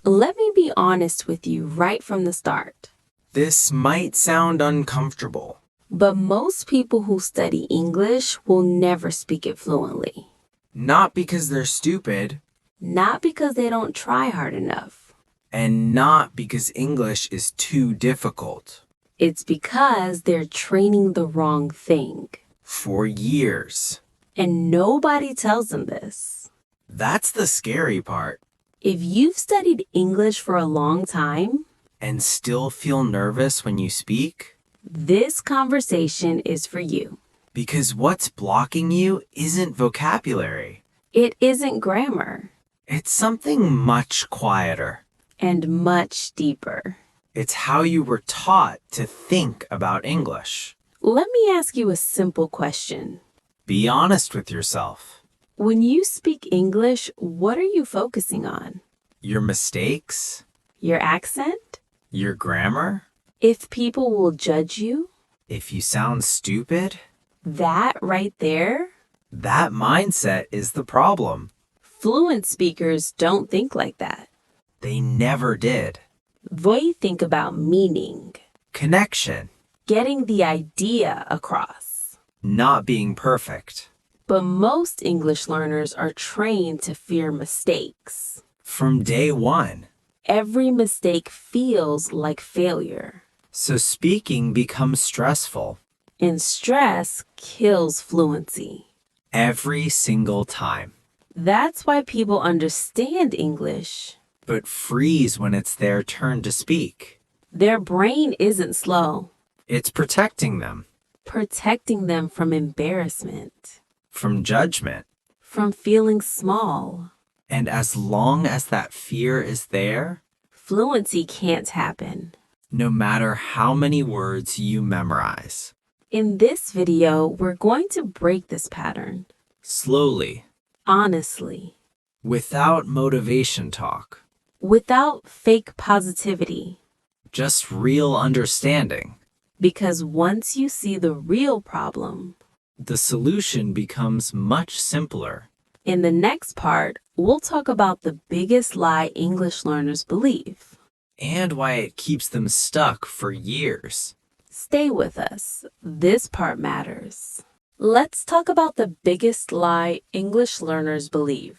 Let me be honest with you right from the start. This might sound uncomfortable. But most people who study English will never speak it fluently. Not because they're stupid, Not because they don't try hard enough. and not because English is too difficult. It's because they're training the wrong thing. For years. And nobody tells them this. That's the scary part. If you've studied English for a long time, And still feel nervous when you speak? this conversation is for you. Because what's blocking you isn't vocabulary. It isn't grammar, It's something much quieter. and much deeper. It's how you were taught to think about English. Let me ask you a simple question. Be honest with yourself. When you speak English, what are you focusing on? Your mistakes? Your accent? Your grammar? If people will judge you? If you sound stupid? That right there? That mindset is the problem. Fluent speakers don't think like that. They never did. They think about meaning, Connection. getting the idea across. Not being perfect. But most English learners are trained to fear mistakes. From day one. Every mistake feels like failure, So speaking becomes stressful. and stress kills fluency. Every single time. That's why people understand English. But freeze when it's their turn to speak. Their brain isn't slow, It's protecting them. protecting them from embarrassment, From judgment. from feeling small. And as long as that fear is there, Fluency can't happen. no matter how many words you memorize. In this video, we're going to break this pattern, Slowly. honestly, Without motivation talk. without fake positivity. Just real understanding. Because once you see the real problem, The solution becomes much simpler. in the next part, we'll talk about the biggest lie English learners believe. And why it keeps them stuck for years. Stay with us. This part matters. Let's talk about the biggest lie English learners believe.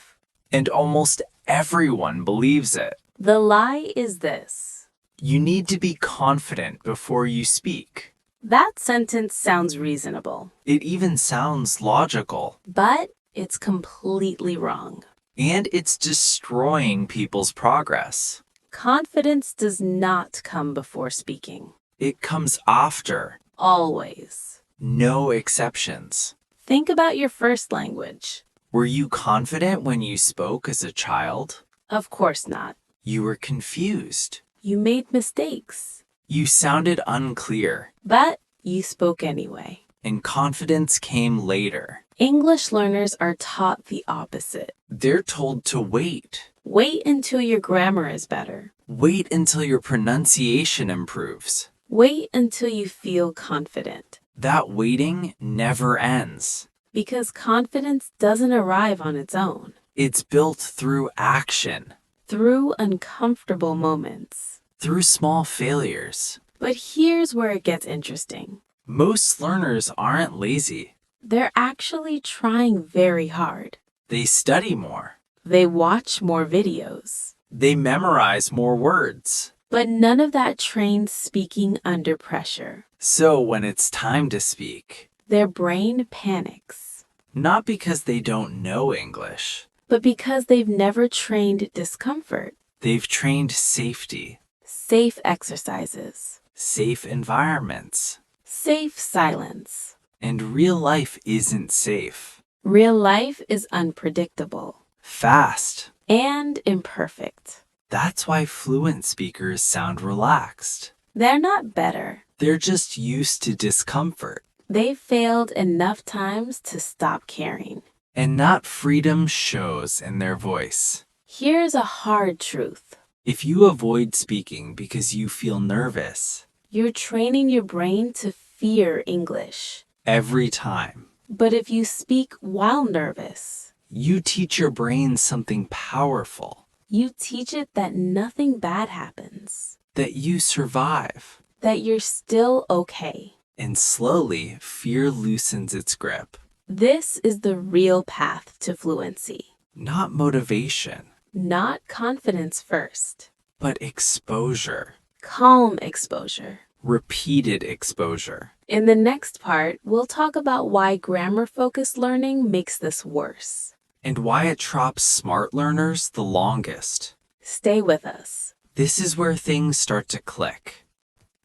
And almost everyone believes it. The lie is this. You need to be confident before you speak. That sentence sounds reasonable, It even sounds logical. but it's completely wrong. And it's destroying people's progress. Confidence does not come before speaking. It comes after. Always. No exceptions. Think about your first language. Were you confident when you spoke as a child? Of course not. You were confused. You made mistakes, You sounded unclear. but you spoke anyway. And confidence came later. English learners are taught the opposite. They're told to wait. Wait until your grammar is better. Wait until your pronunciation improves. Wait until you feel confident. That waiting never ends. Because confidence doesn't arrive on its own. It's built through action, Through uncomfortable moments. through small failures. But here's where it gets interesting. Most learners aren't lazy. They're actually trying very hard. They study more. They watch more videos. They memorize more words. But none of that trains speaking under pressure. So when it's time to speak, Their brain panics. not because they don't know English, But because they've never trained discomfort. they've trained safety, Safe exercises. safe environments. Safe silence. And real life isn't safe. Real life is unpredictable Fast. and imperfect. That's why fluent speakers sound relaxed. They're not better. They're just used to discomfort. They've failed enough times to stop caring. And that freedom shows in their voice. Here's a hard truth. If you avoid speaking because you feel nervous, You're training your brain to fear English. every time, But if you speak while nervous, you teach your brain something powerful. You teach it that nothing bad happens, that you survive. that you're still okay. And slowly, fear loosens its grip. This is the real path to fluency. Not motivation, Not confidence first. but exposure. Calm exposure. Repeated exposure. In the next part, we'll talk about why grammar-focused learning makes this worse. And why it traps smart learners the longest. Stay with us. This is where things start to click.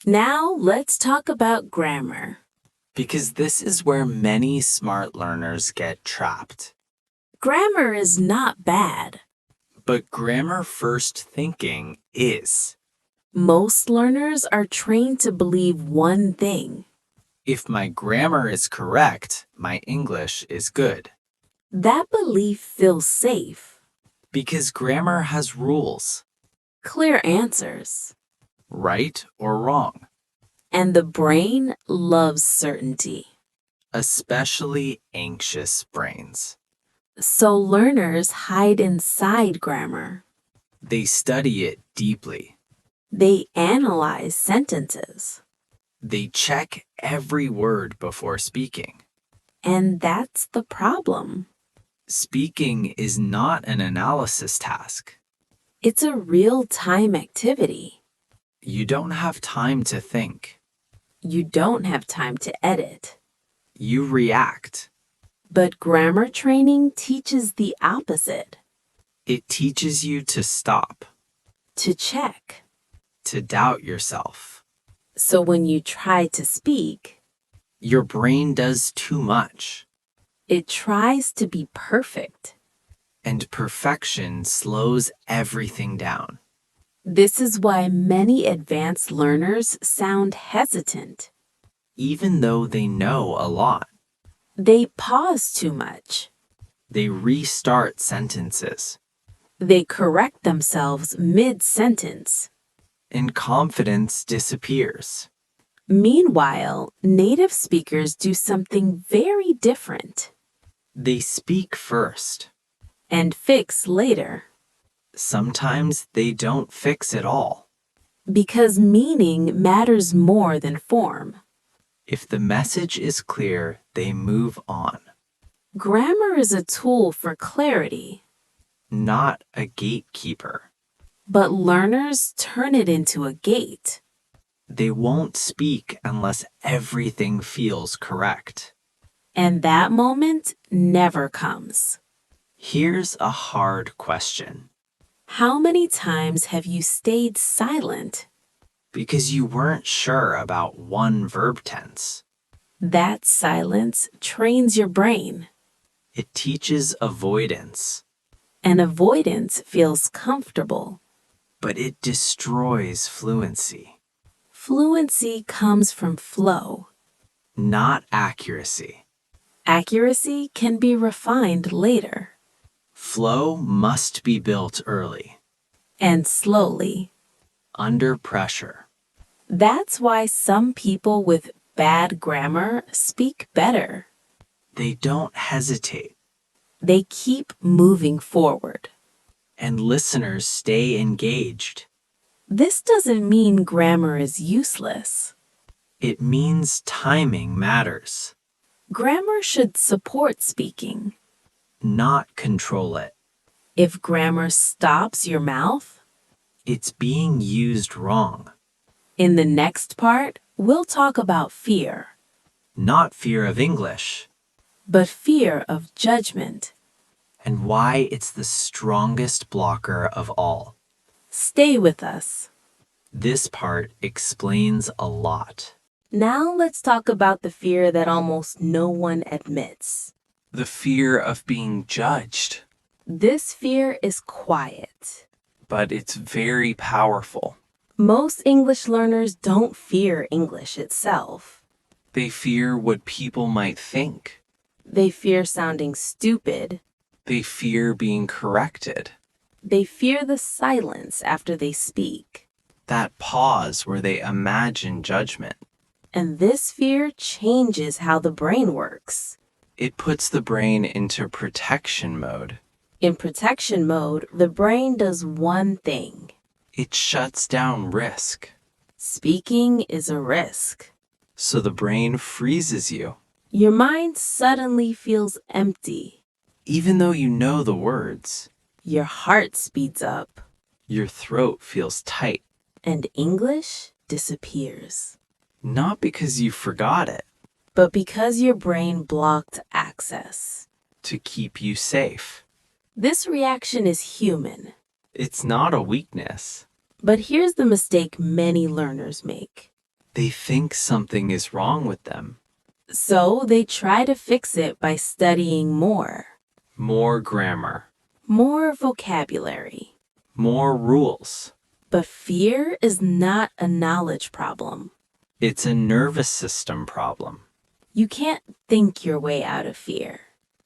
Now, let's talk about grammar. Because this is where many smart learners get trapped. Grammar is not bad. But grammar-first thinking is. Most learners are trained to believe one thing. If my grammar is correct, my English is good. That belief feels safe. Because grammar has rules, Clear answers. right or wrong, And the brain loves certainty. especially anxious brains. So learners hide inside grammar. They study it deeply. They analyze sentences. They check every word before speaking. And that's the problem. Speaking is not an analysis task. It's a real-time activity. You don't have time to think. You don't have time to edit. You react. But grammar training teaches the opposite. It teaches you to stop, To check. to doubt yourself. So when you try to speak, Your brain does too much, it tries to be perfect. and perfection slows everything down. This is why many advanced learners sound hesitant. Even though they know a lot, They pause too much. they restart sentences, They correct themselves mid-sentence. and confidence disappears. Meanwhile, native speakers do something very different They speak first. and fix later Sometimes they don't fix at all. because meaning matters more than form. If the message is clear, they move on, Grammar is a tool for clarity, not a gatekeeper. but learners turn it into a gate. They won't speak unless everything feels correct. And that moment never comes. Here's a hard question. How many times have you stayed silent? Because you weren't sure about one verb tense. That silence trains your brain, It teaches avoidance, and avoidance feels comfortable. but it destroys fluency, Fluency comes from flow. not accuracy. Accuracy can be refined later, Flow must be built early, and slowly. under pressure. That's why some people with bad grammar speak better. They don't hesitate, They keep moving forward. and listeners stay engaged. This doesn't mean grammar is useless. It means timing matters, Grammar should support speaking. not control it. If grammar stops your mouth, It's being used wrong, in the next part, we'll talk about fear, not fear of English, but fear of judgment. and why it's the strongest blocker of all. Stay with us. This part explains a lot. Now let's talk about the fear that almost no one admits. The fear of being judged, This fear is quiet. but it's very powerful. Most English learners don't fear English itself. They fear what people might think. They fear sounding stupid. They fear being corrected. They fear the silence after they speak. That pause where they imagine judgment. And this fear changes how the brain works. It puts the brain into protection mode. In protection mode, the brain does one thing. It shuts down risk. Speaking is a risk. So the brain freezes you. Your mind suddenly feels empty. Even though you know the words, Your heart speeds up. your throat feels tight. And English disappears. Not because you forgot it, But because your brain blocked access. to keep you safe. This reaction is human. It's not a weakness. But here's the mistake many learners make. They think something is wrong with them. So they try to fix it by studying more. More grammar, More vocabulary. more rules. But fear is not a knowledge problem. It's a nervous system problem. You can't think your way out of fear.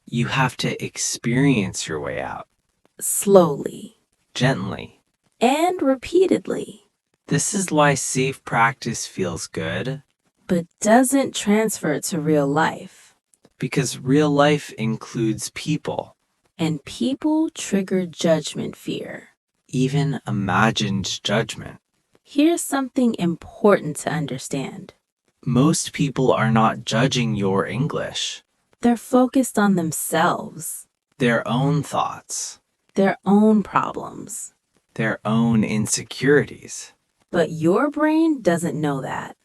You have to experience your way out, Slowly. gently. And repeatedly. This is why safe practice feels good, But doesn't transfer to real life. because real life includes people, And people trigger judgment fear. even imagined judgment. Here's something important to understand. Most people are not judging your English, They're focused on themselves, their own thoughts, their own problems. their own insecurities. But your brain doesn't know that.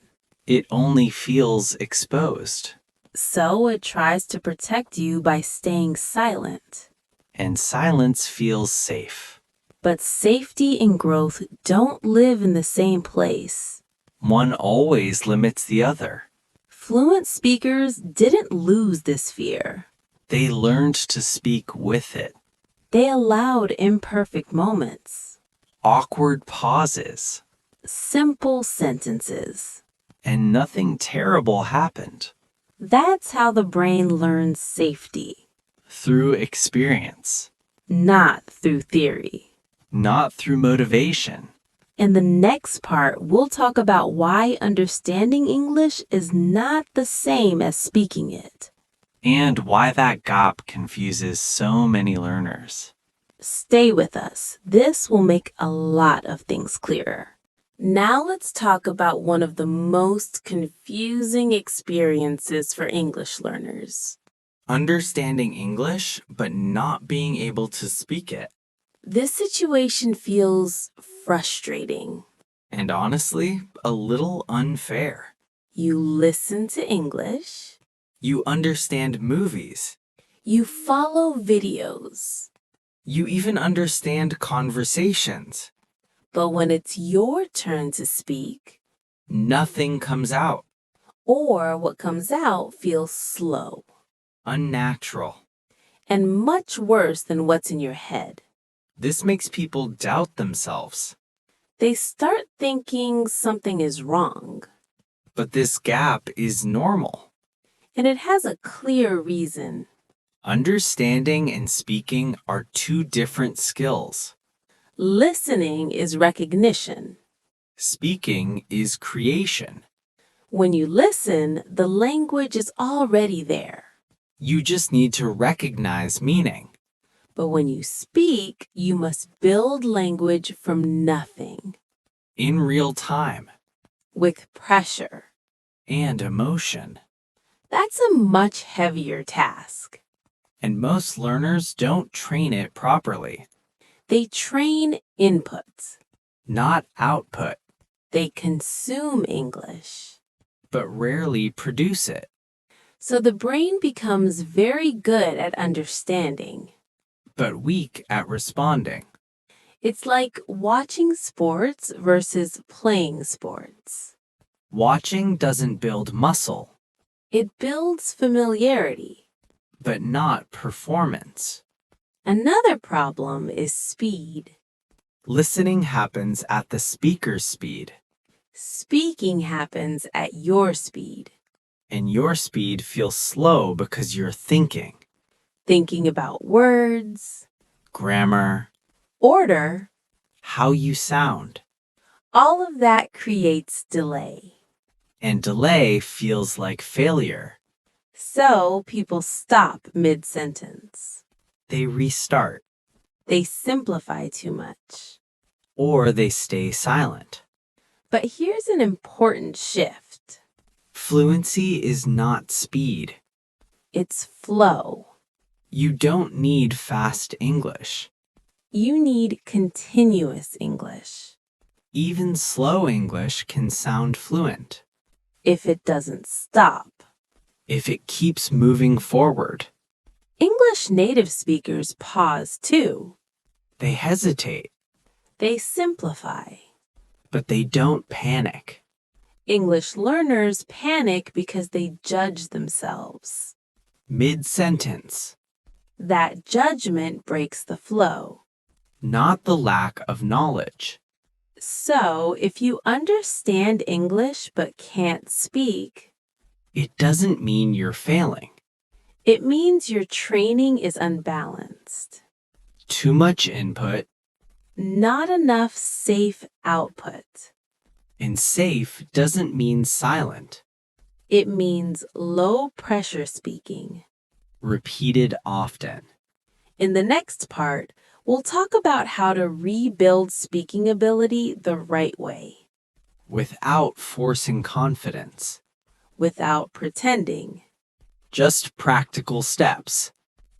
It only feels exposed, So it tries to protect you by staying silent. and silence feels safe. But safety and growth don't live in the same place. One always limits the other. Fluent speakers didn't lose this fear. They learned to speak with it. They allowed imperfect moments, Awkward pauses, simple sentences. and nothing terrible happened. That's how the brain learns safety, Through experience, not through theory. not through motivation. In the next part, we'll talk about why understanding English is not the same as speaking it. And why that gap confuses so many learners. Stay with us. This will make a lot of things clearer. Now let's talk about one of the most confusing experiences for English learners. Understanding English, but not being able to speak it. This situation feels frustrating. And honestly, a little unfair. You listen to English. You understand movies. You follow videos. You even understand conversations. But when it's your turn to speak, Nothing comes out. or what comes out feels slow Unnatural. and much worse than what's in your head. This makes people doubt themselves. They start thinking something is wrong, But this gap is normal. and it has a clear reason. Understanding and speaking are two different skills. Listening is recognition. Speaking is creation. When you listen, the language is already there. You just need to recognize meaning. But when you speak, you must build language from nothing, In real time. with pressure. And emotion. That's a much heavier task. And most learners don't train it properly. They train input. Not output, They consume English. but rarely produce it. So the brain becomes very good at understanding. But weak at responding. It's like watching sports versus playing sports. Watching doesn't build muscle, It builds familiarity. but not performance. Another problem is speed. Listening happens at the speaker's speed, Speaking happens at your speed. and your speed feels slow because you're Thinking about words, grammar, order, how you sound, all of that creates delay. and delay feels like failure. So people stop mid-sentence. They restart. They simplify too much. or they stay silent. But here's an important shift. Fluency is not speed. It's flow. You don't need fast English. You need continuous English. Even slow English can sound fluent If it doesn't stop. if it keeps moving forward. English native speakers pause too. They hesitate, They simplify. but they don't panic. English learners panic because they judge themselves. Mid-sentence, That judgment breaks the flow. not the lack of knowledge. So, if you understand English but can't speak, It doesn't mean you're failing. it means your training is unbalanced. Too much input, Not enough safe output. and safe doesn't mean silent. It means low pressure speaking. Repeated often. In the next part, we'll talk about how to rebuild speaking ability the right way, Without forcing confidence. without pretending. Just practical steps.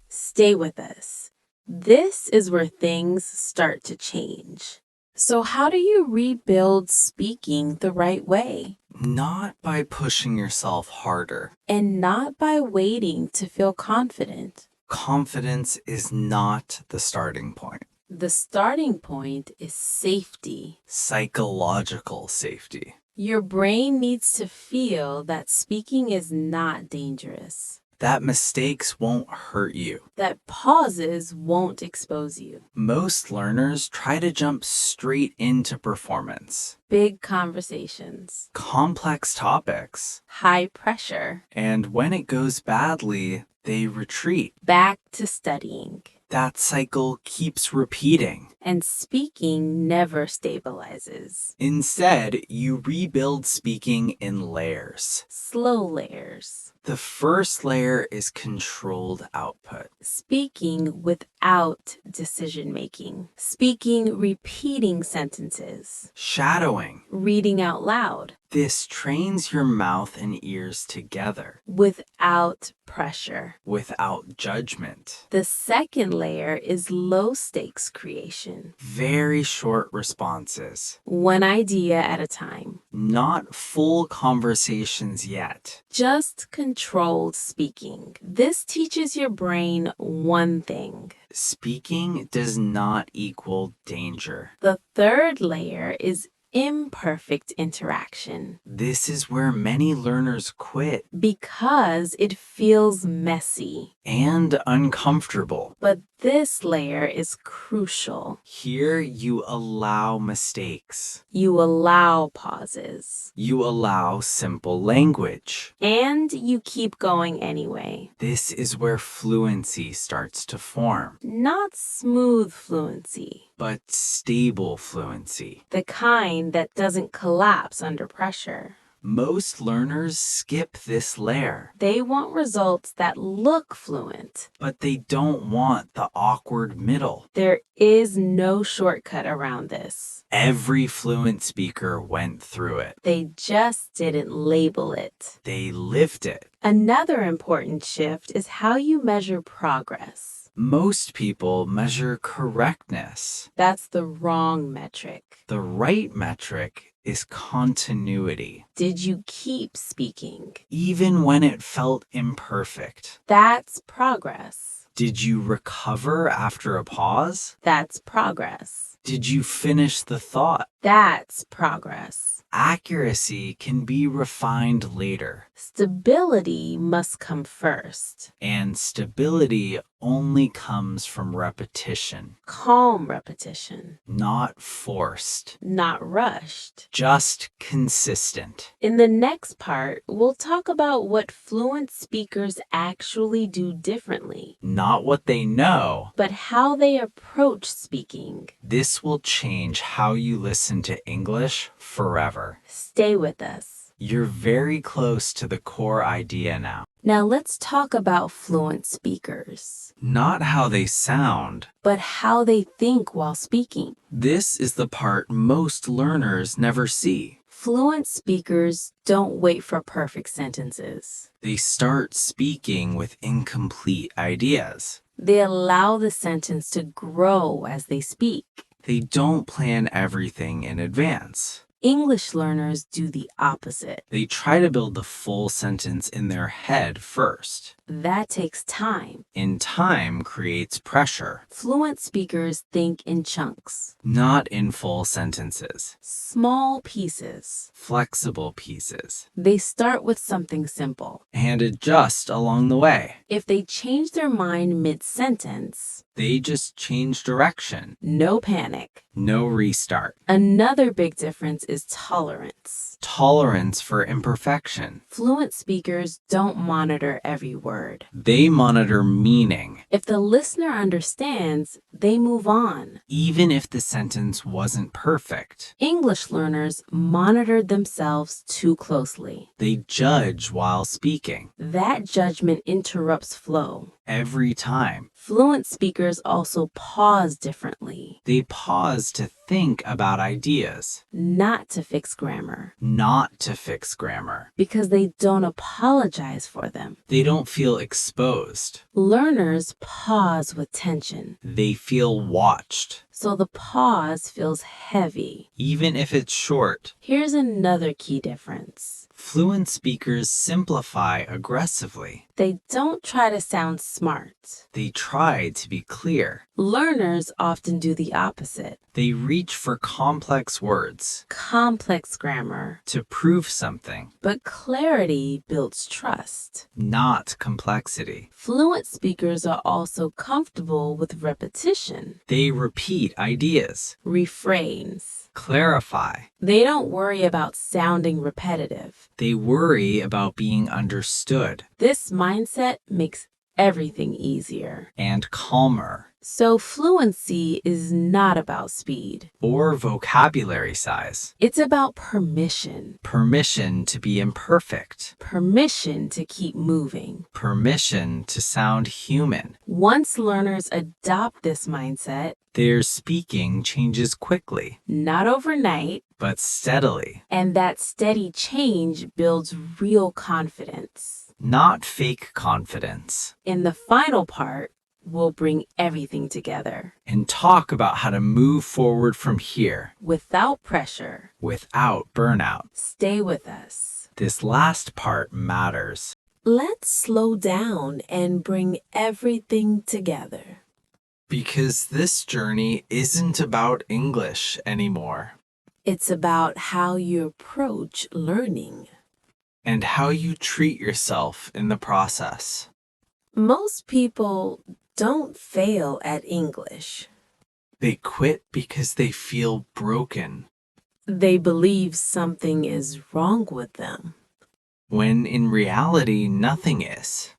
Stay with us. This is where things start to change. So, how do you rebuild speaking the right way? Not by pushing yourself harder. And not by waiting to feel confident. Confidence is not the starting point. The starting point is safety. Psychological safety. Your brain needs to feel that speaking is not dangerous, That mistakes won't hurt you. that pauses won't expose you. Most learners try to jump straight into performance, Big conversations, complex topics, high pressure, and when it goes badly, they retreat. back to studying. That cycle keeps repeating. And speaking never stabilizes. Instead, you rebuild speaking in layers. Slow layers. The first layer is controlled output. Speaking without decision making. Speaking repeating sentences. Shadowing. Reading out loud. This trains your mouth and ears together Without pressure. without judgment. The second layer is low stakes creation. Very short responses. One idea at a time. Not full conversations yet. Just controlled speaking. This teaches your brain one thing. Speaking does not equal danger. The third layer is imperfect interaction This is where many learners quit because it feels messy. and uncomfortable. But this layer is crucial. Here you allow mistakes. You allow pauses. You allow simple language. And you keep going anyway. This is where fluency starts to form, Not smooth fluency, but stable fluency. the kind that doesn't collapse under pressure. Most learners skip this layer, They want results that look fluent. but they don't want the awkward middle. There is no shortcut around this. Every fluent speaker went through it. They just didn't label it. They lived it. Another important shift is how you measure progress. Most people measure correctness. That's the wrong metric. The right metric is continuity, Did you keep speaking? even when it felt imperfect. That's progress. Did you recover after a pause? That's progress. Did you finish the thought? That's progress. Accuracy can be refined later, Stability must come first. and stability only comes from repetition, Calm repetition, not forced, not rushed. just consistent. In the next part, we'll talk about what fluent speakers actually do differently, Not what they know. but how they approach speaking. This will change how you listen to English forever. Stay with us. You're very close to the core idea now. Now let's talk about fluent speakers, Not how they sound. but how they think while speaking. This is the part most learners never see. Fluent speakers don't wait for perfect sentences. They start speaking with incomplete ideas. They allow the sentence to grow as they speak. They don't plan everything in advance. English learners do the opposite. They try to build the full sentence in their head first. That takes time. And time creates pressure, Fluent speakers think in chunks, not in full sentences. small pieces. Flexible pieces, They start with something simple. and adjust along the way. If they change their mind mid-sentence, They just change direction. no panic. No restart. Another big difference is tolerance. Tolerance for imperfection. Fluent speakers don't monitor every word. They monitor meaning, If the listener understands, they move on. even if the sentence wasn't perfect. English learners monitor themselves too closely. They judge while speaking. That judgment interrupts flow. Every time. Fluent speakers also pause differently, They pause to think about ideas, not to fix grammar, not to fix grammar. because they don't apologize for them. They don't feel exposed. Learners pause with tension, They feel watched, so the pause feels heavy. even if it's short. Here's another key difference. Fluent speakers simplify aggressively. They don't try to sound smart. They try to be clear. Learners often do the opposite. They reach for complex words Complex grammar, to prove something, but clarity builds trust. not complexity. Fluent speakers are also comfortable with repetition, They repeat ideas, refrains. clarify. They don't worry about sounding repetitive. They worry about being understood This mindset makes everything easier. and calmer, So fluency is not about speed. or vocabulary size. It's about permission. Permission to be imperfect. Permission to keep moving. Permission to sound human. Once learners adopt this mindset, Their speaking changes quickly, not overnight, but steadily. and that steady change builds real confidence. Not fake confidence. In the final part, we'll bring everything together And talk about how to move forward from here without pressure. without burnout. Stay with us. This last part matters. Let's slow down and bring everything together. Because this journey isn't about English anymore, It's about how you approach learning. and how you treat yourself in the process. Most people don't fail at English. They quit because they feel broken, They believe something is wrong with them. when in reality, nothing is.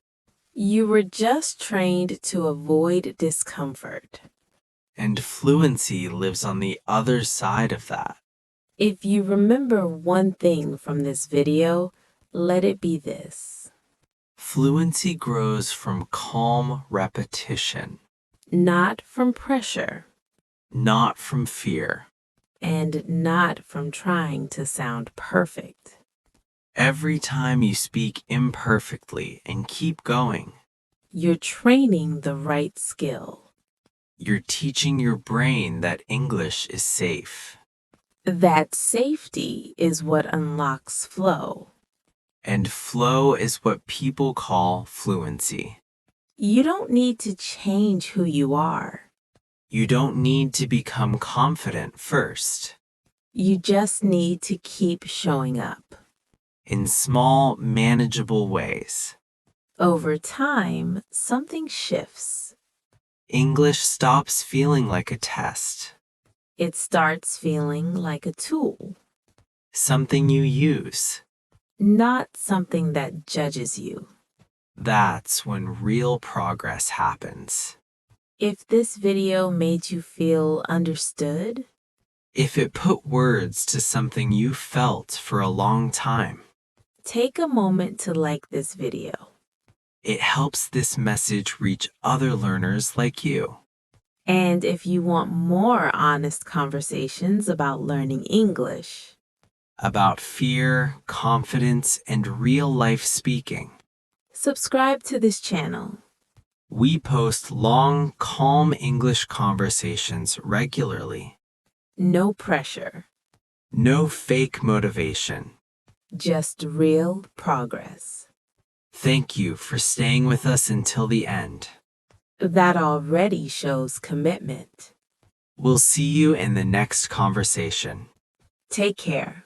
You were just trained to avoid discomfort. And fluency lives on the other side of that. If you remember one thing from this video, let it be this. Fluency grows from calm repetition, Not from pressure, not from fear. and not from trying to sound perfect. Every time you speak imperfectly and keep going, You're training the right skill. you're teaching your brain that English is safe. That safety is what unlocks flow. And flow is what people call fluency. You don't need to change who you are. You don't need to become confident first. You just need to keep showing up. In small, manageable ways. Over time, something shifts. English stops feeling like a test, It starts feeling like a tool, something you use. not something that judges you. That's when real progress happens. If this video made you feel understood, If it put words to something you felt for a long time, Take a moment to like this video. It helps this message reach other learners like you. And if you want more honest conversations about learning English, About fear, confidence, and real-life speaking. subscribe to this channel. We post long, calm English conversations regularly. No pressure, No fake motivation. just real progress. Thank you for staying with us until the end. That already shows commitment. We'll see you in the next conversation. Take care.